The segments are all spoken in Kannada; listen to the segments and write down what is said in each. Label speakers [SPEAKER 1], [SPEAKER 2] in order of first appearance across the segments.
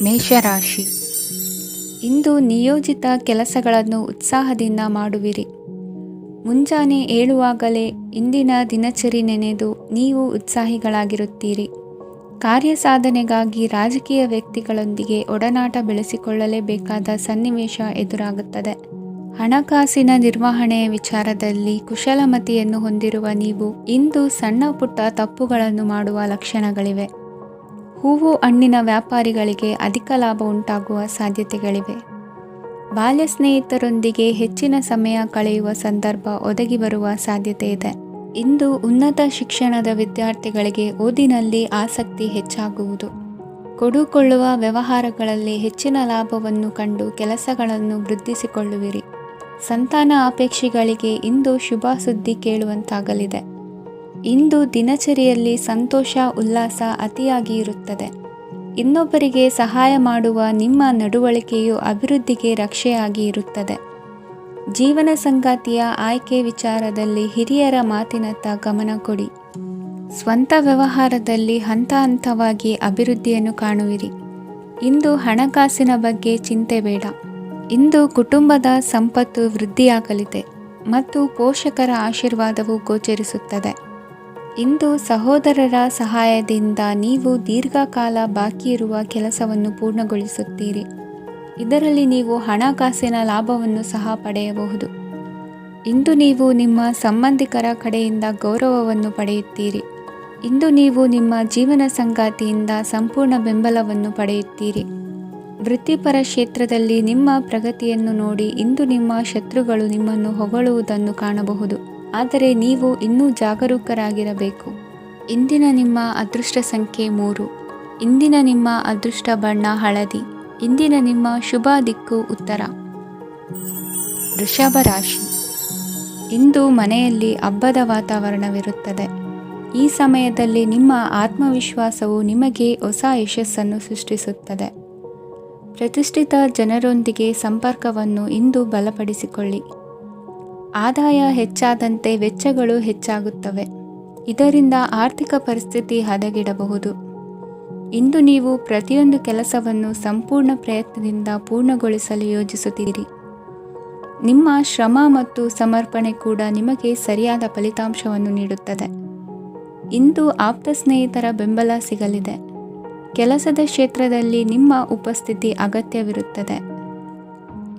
[SPEAKER 1] ಮೇಷರಾಶಿ. ಇಂದು ನಿಯೋಜಿತ ಕೆಲಸಗಳನ್ನು ಉತ್ಸಾಹದಿಂದ ಮಾಡುವಿರಿ. ಮುಂಜಾನೆ ಏಳುವಾಗಲೇ ಇಂದಿನ ದಿನಚರಿ ನೆನೆದು ನೀವು ಉತ್ಸಾಹಿಗಳಾಗಿರುತ್ತೀರಿ. ಕಾರ್ಯ ಸಾಧನೆಗಾಗಿ ರಾಜಕೀಯ ವ್ಯಕ್ತಿಗಳೊಂದಿಗೆ ಒಡನಾಟ ಬೆಳೆಸಿಕೊಳ್ಳಲೇಬೇಕಾದ ಸನ್ನಿವೇಶ ಎದುರಾಗುತ್ತದೆ. ಹಣಕಾಸಿನ ನಿರ್ವಹಣೆಯ ವಿಚಾರದಲ್ಲಿ ಕುಶಲಮತಿಯನ್ನು ಹೊಂದಿರುವ ನೀವು ಇಂದು ಸಣ್ಣ ಪುಟ್ಟ ತಪ್ಪುಗಳನ್ನು ಮಾಡುವ ಲಕ್ಷಣಗಳಿವೆ. ಹೂವು ಹಣ್ಣಿನ ವ್ಯಾಪಾರಿಗಳಿಗೆ ಅಧಿಕ ಲಾಭ ಉಂಟಾಗುವ ಸಾಧ್ಯತೆಗಳಿವೆ. ಬಾಲ್ಯ ಸ್ನೇಹಿತರೊಂದಿಗೆ ಹೆಚ್ಚಿನ ಸಮಯ ಕಳೆಯುವ ಸಂದರ್ಭ ಒದಗಿ ಬರುವ ಸಾಧ್ಯತೆ ಇದೆ. ಇಂದು ಉನ್ನತ ಶಿಕ್ಷಣದ ವಿದ್ಯಾರ್ಥಿಗಳಿಗೆ ಓದಿನಲ್ಲಿ ಆಸಕ್ತಿ ಹೆಚ್ಚಾಗುವುದು. ಕೊಡುಕೊಳ್ಳುವ ವ್ಯವಹಾರಗಳಲ್ಲಿ ಹೆಚ್ಚಿನ ಲಾಭವನ್ನು ಕಂಡು ಕೆಲಸಗಳನ್ನು ವೃದ್ಧಿಸಿಕೊಳ್ಳುವಿರಿ. ಸಂತಾನ ಅಪೇಕ್ಷಿಗಳಿಗೆ ಇಂದು ಶುಭ ಸುದ್ದಿ ಕೇಳುವಂತಾಗಲಿದೆ. ಇಂದು ದಿನಚರಿಯಲ್ಲಿ ಸಂತೋಷ ಉಲ್ಲಾಸ ಅತಿಯಾಗಿ ಇರುತ್ತದೆ. ಇನ್ನೊಬ್ಬರಿಗೆ ಸಹಾಯ ಮಾಡುವ ನಿಮ್ಮ ನಡವಳಿಕೆಯು ಅಭಿವೃದ್ಧಿಗೆ ರಕ್ಷೆಯಾಗಿ ಇರುತ್ತದೆ. ಜೀವನ ಸಂಗಾತಿಯ ಆಯ್ಕೆ ವಿಚಾರದಲ್ಲಿ ಹಿರಿಯರ ಮಾತಿನತ್ತ ಗಮನ ಕೊಡಿ. ಸ್ವಂತ ವ್ಯವಹಾರದಲ್ಲಿ ಹಂತ ಹಂತವಾಗಿ ಅಭಿವೃದ್ಧಿಯನ್ನು ಕಾಣುವಿರಿ. ಇಂದು ಹಣಕಾಸಿನ ಬಗ್ಗೆ ಚಿಂತೆ ಬೇಡ. ಇಂದು ಕುಟುಂಬದ ಸಂಪತ್ತು ವೃದ್ಧಿಯಾಗಲಿದೆ ಮತ್ತು ಪೋಷಕರ ಆಶೀರ್ವಾದವು ಗೋಚರಿಸುತ್ತದೆ. ಇಂದು ಸಹೋದರರ ಸಹಾಯದಿಂದ ನೀವು ದೀರ್ಘಕಾಲ ಬಾಕಿ ಇರುವ ಕೆಲಸವನ್ನು ಪೂರ್ಣಗೊಳಿಸುತ್ತೀರಿ. ಇದರಲ್ಲಿ ನೀವು ಹಣಕಾಸಿನ ಲಾಭವನ್ನು ಸಹ ಪಡೆಯಬಹುದು. ಇಂದು ನೀವು ನಿಮ್ಮ ಸಂಬಂಧಿಕರ ಕಡೆಯಿಂದ ಗೌರವವನ್ನು ಪಡೆಯುತ್ತೀರಿ. ಇಂದು ನೀವು ನಿಮ್ಮ ಜೀವನ ಸಂಗಾತಿಯಿಂದ ಸಂಪೂರ್ಣ ಬೆಂಬಲವನ್ನು ಪಡೆಯುತ್ತೀರಿ. ವೃತ್ತಿಪರ ಕ್ಷೇತ್ರದಲ್ಲಿ ನಿಮ್ಮ ಪ್ರಗತಿಯನ್ನು ನೋಡಿ ಇಂದು ನಿಮ್ಮ ಶತ್ರುಗಳು ನಿಮ್ಮನ್ನು ಹೊಗಳುವುದನ್ನು ಕಾಣಬಹುದು. ಆದರೆ ನೀವು ಇನ್ನೂ ಜಾಗರೂಕರಾಗಿರಬೇಕು. ಇಂದಿನ ನಿಮ್ಮ ಅದೃಷ್ಟ ಸಂಖ್ಯೆ 3. ಇಂದಿನ ನಿಮ್ಮ ಅದೃಷ್ಟ ಬಣ್ಣ ಹಳದಿ. ಇಂದಿನ ನಿಮ್ಮ ಶುಭ ದಿಕ್ಕು ಉತ್ತರ. ವೃಷಭ ರಾಶಿ. ಇಂದು ಮನೆಯಲ್ಲಿ ಹಬ್ಬದ ವಾತಾವರಣವಿರುತ್ತದೆ. ಈ ಸಮಯದಲ್ಲಿ ನಿಮ್ಮ ಆತ್ಮವಿಶ್ವಾಸವು ನಿಮಗೆ ಹೊಸ ಯಶಸ್ಸನ್ನು ಸೃಷ್ಟಿಸುತ್ತದೆ. ಪ್ರತಿಷ್ಠಿತ ಜನರೊಂದಿಗೆ ಸಂಪರ್ಕವನ್ನು ಇಂದು ಬಲಪಡಿಸಿಕೊಳ್ಳಿ. ಆದಾಯ ಹೆಚ್ಚಾದಂತೆ ವೆಚ್ಚಗಳು ಹೆಚ್ಚಾಗುತ್ತವೆ. ಇದರಿಂದ ಆರ್ಥಿಕ ಪರಿಸ್ಥಿತಿ ಹದಗೆಡಬಹುದು. ಇಂದು ನೀವು ಪ್ರತಿಯೊಂದು ಕೆಲಸವನ್ನು ಸಂಪೂರ್ಣ ಪ್ರಯತ್ನದಿಂದ ಪೂರ್ಣಗೊಳಿಸಲು ಯೋಜಿಸುತ್ತೀರಿ. ನಿಮ್ಮ ಶ್ರಮ ಮತ್ತು ಸಮರ್ಪಣೆ ಕೂಡ ನಿಮಗೆ ಸರಿಯಾದ ಫಲಿತಾಂಶವನ್ನು ನೀಡುತ್ತದೆ. ಇಂದು ಆಪ್ತ ಸ್ನೇಹಿತರ ಬೆಂಬಲ ಸಿಗಲಿದೆ. ಕೆಲಸದ ಕ್ಷೇತ್ರದಲ್ಲಿ ನಿಮ್ಮ ಉಪಸ್ಥಿತಿ ಅಗತ್ಯವಿರುತ್ತದೆ.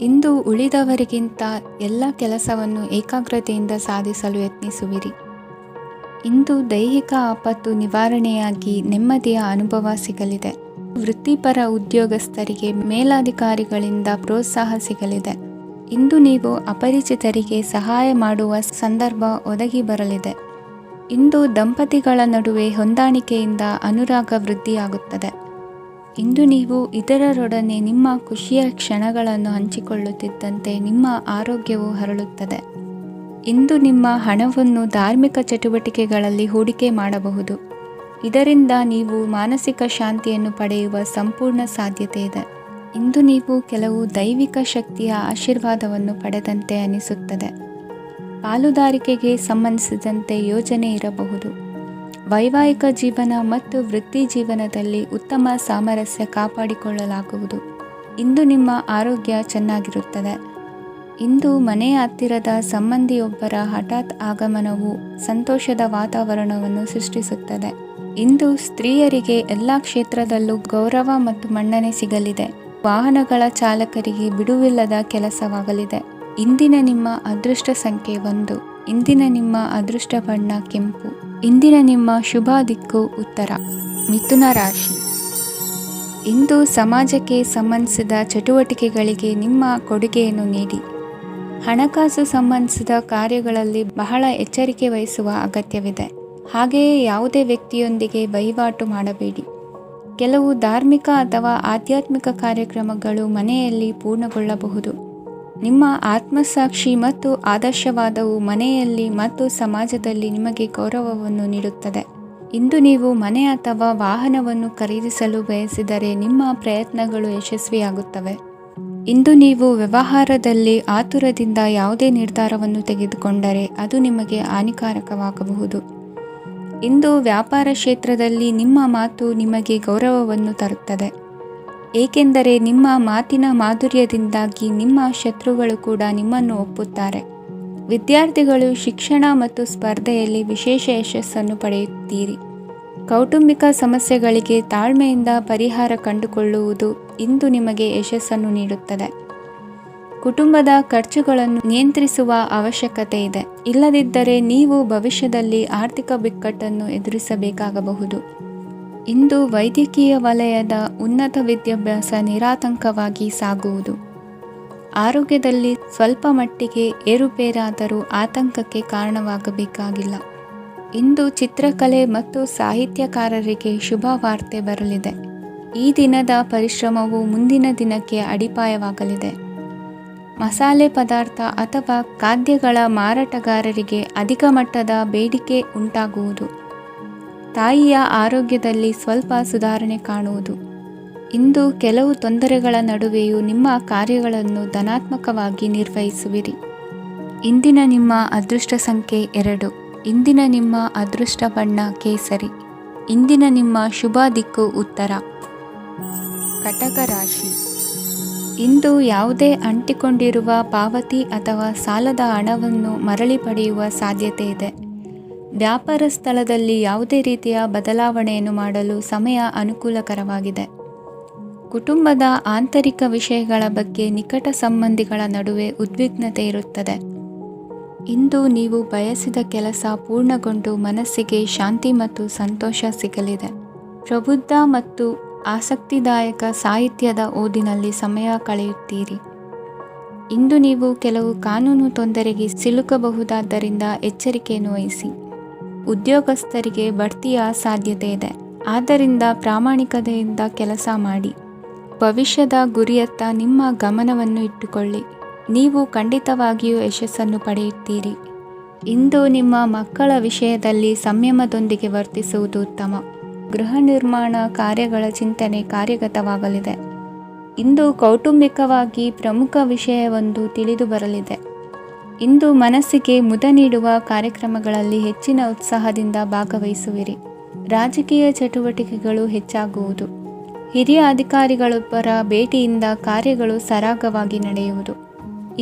[SPEAKER 1] ಇಂದು ಉಳಿದವರಿಗಿಂತ ಎಲ್ಲ ಕೆಲಸವನ್ನು ಏಕಾಗ್ರತೆಯಿಂದ ಸಾಧಿಸಲು ಯತ್ನಿಸುವಿರಿ. ಇಂದು ದೈಹಿಕ ಆಪತ್ತು ನಿವಾರಣೆಯಾಗಿ ನೆಮ್ಮದಿಯ ಅನುಭವ ಸಿಗಲಿದೆ. ವೃತ್ತಿಪರ ಉದ್ಯೋಗಸ್ಥರಿಗೆ ಮೇಲಾಧಿಕಾರಿಗಳಿಂದ ಪ್ರೋತ್ಸಾಹ ಸಿಗಲಿದೆ. ಇಂದು ನೀವು ಅಪರಿಚಿತರಿಗೆ ಸಹಾಯ ಮಾಡುವ ಸಂದರ್ಭ ಒದಗಿ ಬರಲಿದೆ. ಇಂದು ದಂಪತಿಗಳ ನಡುವೆ ಹೊಂದಾಣಿಕೆಯಿಂದ ಅನುರಾಗ ವೃದ್ಧಿಯಾಗುತ್ತದೆ. ಇಂದು ನೀವು ಇತರರೊಡನೆ ನಿಮ್ಮ ಖುಷಿಯ ಕ್ಷಣಗಳನ್ನು ಹಂಚಿಕೊಳ್ಳುತ್ತಿದ್ದಂತೆ ನಿಮ್ಮ ಆರೋಗ್ಯವು ಹರಳುತ್ತದೆ. ಇಂದು ನಿಮ್ಮ ಹಣವನ್ನು ಧಾರ್ಮಿಕ ಚಟುವಟಿಕೆಗಳಲ್ಲಿ ಹೂಡಿಕೆ ಮಾಡಬಹುದು. ಇದರಿಂದ ನೀವು ಮಾನಸಿಕ ಶಾಂತಿಯನ್ನು ಪಡೆಯುವ ಸಂಪೂರ್ಣ ಸಾಧ್ಯತೆ ಇದೆ. ಇಂದು ನೀವು ಕೆಲವು ದೈವಿಕ ಶಕ್ತಿಯ ಆಶೀರ್ವಾದವನ್ನು ಪಡೆದಂತೆ ಅನಿಸುತ್ತದೆ. ಪಾಲುದಾರಿಕೆಗೆ ಸಂಬಂಧಿಸಿದಂತೆ ಯೋಜನೆ ಇರಬಹುದು. ವೈವಾಹಿಕ ಜೀವನ ಮತ್ತು ವೃತ್ತಿ ಜೀವನದಲ್ಲಿ ಉತ್ತಮ ಸಾಮರಸ್ಯ ಕಾಪಾಡಿಕೊಳ್ಳಲಾಗುವುದು. ಇಂದು ನಿಮ್ಮ ಆರೋಗ್ಯ ಚೆನ್ನಾಗಿರುತ್ತದೆ. ಇಂದು ಮನೆಯ ಹತ್ತಿರದ ಸಂಬಂಧಿಯೊಬ್ಬರ ಹಠಾತ್ ಆಗಮನವು ಸಂತೋಷದ ವಾತಾವರಣವನ್ನು ಸೃಷ್ಟಿಸುತ್ತದೆ. ಇಂದು ಸ್ತ್ರೀಯರಿಗೆ ಎಲ್ಲ ಕ್ಷೇತ್ರದಲ್ಲೂ ಗೌರವ ಮತ್ತು ಮನ್ನಣೆ ಸಿಗಲಿದೆ. ವಾಹನಗಳ ಚಾಲಕರಿಗೆ ಬಿಡುವಿಲ್ಲದ ಕೆಲಸವಾಗಲಿದೆ. ಇಂದಿನ ನಿಮ್ಮ ಅದೃಷ್ಟ ಸಂಖ್ಯೆ 1. ಇಂದಿನ ನಿಮ್ಮ ಅದೃಷ್ಟ ಬಣ್ಣ ಕೆಂಪು. ಇಂದಿನ ನಿಮ್ಮ ಶುಭ ದಿಕ್ಕು ಉತ್ತರ. ಮಿಥುನ ರಾಶಿ. ಇಂದು ಸಮಾಜಕ್ಕೆ ಸಂಬಂಧಿಸಿದ ಚಟುವಟಿಕೆಗಳಿಗೆ ನಿಮ್ಮ ಕೊಡುಗೆಯನ್ನು ನೀಡಿ. ಹಣಕಾಸು ಸಂಬಂಧಿಸಿದ ಕಾರ್ಯಗಳಲ್ಲಿ ಬಹಳ ಎಚ್ಚರಿಕೆ ವಹಿಸುವ ಅಗತ್ಯವಿದೆ. ಹಾಗೆಯೇ ಯಾವುದೇ ವ್ಯಕ್ತಿಯೊಂದಿಗೆ ವಹಿವಾಟು ಮಾಡಬೇಡಿ. ಕೆಲವು ಧಾರ್ಮಿಕ ಅಥವಾ ಆಧ್ಯಾತ್ಮಿಕ ಕಾರ್ಯಕ್ರಮಗಳು ಮನೆಯಲ್ಲಿ ಪೂರ್ಣಗೊಳ್ಳಬಹುದು. ನಿಮ್ಮ ಆತ್ಮಸಾಕ್ಷಿ ಮತ್ತು ಆದರ್ಶವಾದವು ಮನೆಯಲ್ಲಿ ಮತ್ತು ಸಮಾಜದಲ್ಲಿ ನಿಮಗೆ ಗೌರವವನ್ನು ನೀಡುತ್ತದೆ. ಇಂದು ನೀವು ಮನೆ ಅಥವಾ ವಾಹನವನ್ನು ಖರೀದಿಸಲು ಬಯಸಿದರೆ ನಿಮ್ಮ ಪ್ರಯತ್ನಗಳು ಯಶಸ್ವಿಯಾಗುತ್ತವೆ. ಇಂದು ನೀವು ವ್ಯವಹಾರದಲ್ಲಿ ಆತುರದಿಂದ ಯಾವುದೇ ನಿರ್ಧಾರವನ್ನು ತೆಗೆದುಕೊಂಡರೆ ಅದು ನಿಮಗೆ ಹಾನಿಕಾರಕವಾಗಬಹುದು. ಇಂದು ವ್ಯಾಪಾರ ಕ್ಷೇತ್ರದಲ್ಲಿ ನಿಮ್ಮ ಮಾತು ನಿಮಗೆ ಗೌರವವನ್ನು ತರುತ್ತದೆ, ಏಕೆಂದರೆ ನಿಮ್ಮ ಮಾತಿನ ಮಾಧುರ್ಯದಿಂದಾಗಿ ನಿಮ್ಮ ಶತ್ರುಗಳು ಕೂಡ ನಿಮ್ಮನ್ನು ಒಪ್ಪುತ್ತಾರೆ. ವಿದ್ಯಾರ್ಥಿಗಳು ಶಿಕ್ಷಣ ಮತ್ತು ಸ್ಪರ್ಧೆಯಲ್ಲಿ ವಿಶೇಷ ಯಶಸ್ಸನ್ನು ಪಡೆಯುತ್ತೀರಿ. ಕೌಟುಂಬಿಕ ಸಮಸ್ಯೆಗಳಿಗೆ ತಾಳ್ಮೆಯಿಂದ ಪರಿಹಾರ ಕಂಡುಕೊಳ್ಳುವುದು ಇಂದು ನಿಮಗೆ ಯಶಸ್ಸನ್ನು ನೀಡುತ್ತದೆ. ಕುಟುಂಬದ ಖರ್ಚುಗಳನ್ನು ನಿಯಂತ್ರಿಸುವ ಅವಶ್ಯಕತೆ ಇದೆ, ಇಲ್ಲದಿದ್ದರೆ ನೀವು ಭವಿಷ್ಯದಲ್ಲಿ ಆರ್ಥಿಕ ಬಿಕ್ಕಟ್ಟನ್ನು ಎದುರಿಸಬೇಕಾಗಬಹುದು. ಇಂದು ವೈದ್ಯಕೀಯ ವಲಯದ ಉನ್ನತ ವಿದ್ಯಾಭ್ಯಾಸ ನಿರಾತಂಕವಾಗಿ ಸಾಗುವುದು. ಆರೋಗ್ಯದಲ್ಲಿ ಸ್ವಲ್ಪ ಮಟ್ಟಿಗೆ ಏರುಪೇರಾದರೂ ಆತಂಕಕ್ಕೆ ಕಾರಣವಾಗಬೇಕಾಗಿಲ್ಲ. ಇಂದು ಚಿತ್ರಕಲೆ ಮತ್ತು ಸಾಹಿತ್ಯಕಾರರಿಗೆ ಶುಭ ವಾರ್ತೆ ಬರಲಿದೆ. ಈ ದಿನದ ಪರಿಶ್ರಮವು ಮುಂದಿನ ದಿನಕ್ಕೆ ಅಡಿಪಾಯವಾಗಲಿದೆ. ಮಸಾಲೆ ಪದಾರ್ಥ ಅಥವಾ ಖಾದ್ಯಗಳ ಮಾರಾಟಗಾರರಿಗೆ ಅಧಿಕ ಮಟ್ಟದ ಬೇಡಿಕೆ ಉಂಟಾಗುವುದು. ತಾಯಿಯ ಆರೋಗ್ಯದಲ್ಲಿ ಸ್ವಲ್ಪ ಸುಧಾರಣೆ ಕಾಣುವುದು. ಇಂದು ಕೆಲವು ತೊಂದರೆಗಳ ನಡುವೆಯೂ ನಿಮ್ಮ ಕಾರ್ಯಗಳನ್ನು ಧನಾತ್ಮಕವಾಗಿ ನಿರ್ವಹಿಸುವಿರಿ. ಇಂದಿನ ನಿಮ್ಮ ಅದೃಷ್ಟ ಸಂಖ್ಯೆ 2. ಇಂದಿನ ನಿಮ್ಮ ಅದೃಷ್ಟ ಬಣ್ಣ ಕೇಸರಿ. ಇಂದಿನ ನಿಮ್ಮ ಶುಭ ದಿಕ್ಕು ಉತ್ತರ. ಕಟಕ ರಾಶಿ. ಇಂದು ಯಾವುದೇ ಅಂಟಿಕೊಂಡಿರುವ ಪಾವತಿ ಅಥವಾ ಸಾಲದ ಹಣವನ್ನು ಮರಳಿ ಪಡೆಯುವ ಸಾಧ್ಯತೆ ಇದೆ. ವ್ಯಾಪಾರ ಸ್ಥಳದಲ್ಲಿ ಯಾವುದೇ ರೀತಿಯ ಬದಲಾವಣೆಯನ್ನು ಮಾಡಲು ಸಮಯ ಅನುಕೂಲಕರವಾಗಿದೆ. ಕುಟುಂಬದ ಆಂತರಿಕ ವಿಷಯಗಳ ಬಗ್ಗೆ ನಿಕಟ ಸಂಬಂಧಿಗಳ ನಡುವೆ ಉದ್ವಿಗ್ನತೆ ಇರುತ್ತದೆ. ಇಂದು ನೀವು ಬಯಸಿದ ಕೆಲಸ ಪೂರ್ಣಗೊಂಡು ಮನಸ್ಸಿಗೆ ಶಾಂತಿ ಮತ್ತು ಸಂತೋಷ ಸಿಗಲಿದೆ. ಪ್ರಬುದ್ಧ ಮತ್ತು ಆಸಕ್ತಿದಾಯಕ ಸಾಹಿತ್ಯದ ಓದಿನಲ್ಲಿ ಸಮಯ ಕಳೆಯುತ್ತೀರಿ. ಇಂದು ನೀವು ಕೆಲವು ಕಾನೂನು ತೊಂದರೆಗೆ ಸಿಲುಕಬಹುದಾದ್ದರಿಂದ ಎಚ್ಚರಿಕೆಯನ್ನು ವಹಿಸಿ. ಉದ್ಯೋಗಸ್ಥರಿಗೆ ಬಡ್ತಿಯ ಸಾಧ್ಯತೆ ಇದೆ, ಆದ್ದರಿಂದ ಪ್ರಾಮಾಣಿಕತೆಯಿಂದ ಕೆಲಸ ಮಾಡಿ. ಭವಿಷ್ಯದ ಗುರಿಯತ್ತ ನಿಮ್ಮ ಗಮನವನ್ನು ಇಟ್ಟುಕೊಳ್ಳಿ. ನೀವು ಖಂಡಿತವಾಗಿಯೂ ಯಶಸ್ಸನ್ನು ಪಡೆಯುತ್ತೀರಿ. ಇಂದು ನಿಮ್ಮ ಮಕ್ಕಳ ವಿಷಯದಲ್ಲಿ ಸಂಯಮದೊಂದಿಗೆ ವರ್ತಿಸುವುದು ಉತ್ತಮ. ಗೃಹ ನಿರ್ಮಾಣ ಕಾರ್ಯಗಳ ಚಿಂತನೆ ಕಾರ್ಯಗತವಾಗಲಿದೆ. ಇಂದು ಕೌಟುಂಬಿಕವಾಗಿ ಪ್ರಮುಖ ವಿಷಯವೊಂದು ತಿಳಿದು ಬರಲಿದೆ. ಇಂದು ಮನಸ್ಸಿಗೆ ಮುದ ನೀಡುವ ಕಾರ್ಯಕ್ರಮಗಳಲ್ಲಿ ಹೆಚ್ಚಿನ ಉತ್ಸಾಹದಿಂದ ಭಾಗವಹಿಸುವಿರಿ. ರಾಜಕೀಯ ಚಟುವಟಿಕೆಗಳು ಹೆಚ್ಚಾಗುವುದು. ಹಿರಿಯ ಅಧಿಕಾರಿಗಳೊಬ್ಬರ ಭೇಟಿಯಿಂದ ಕಾರ್ಯಗಳು ಸರಾಗವಾಗಿ ನಡೆಯುವುದು.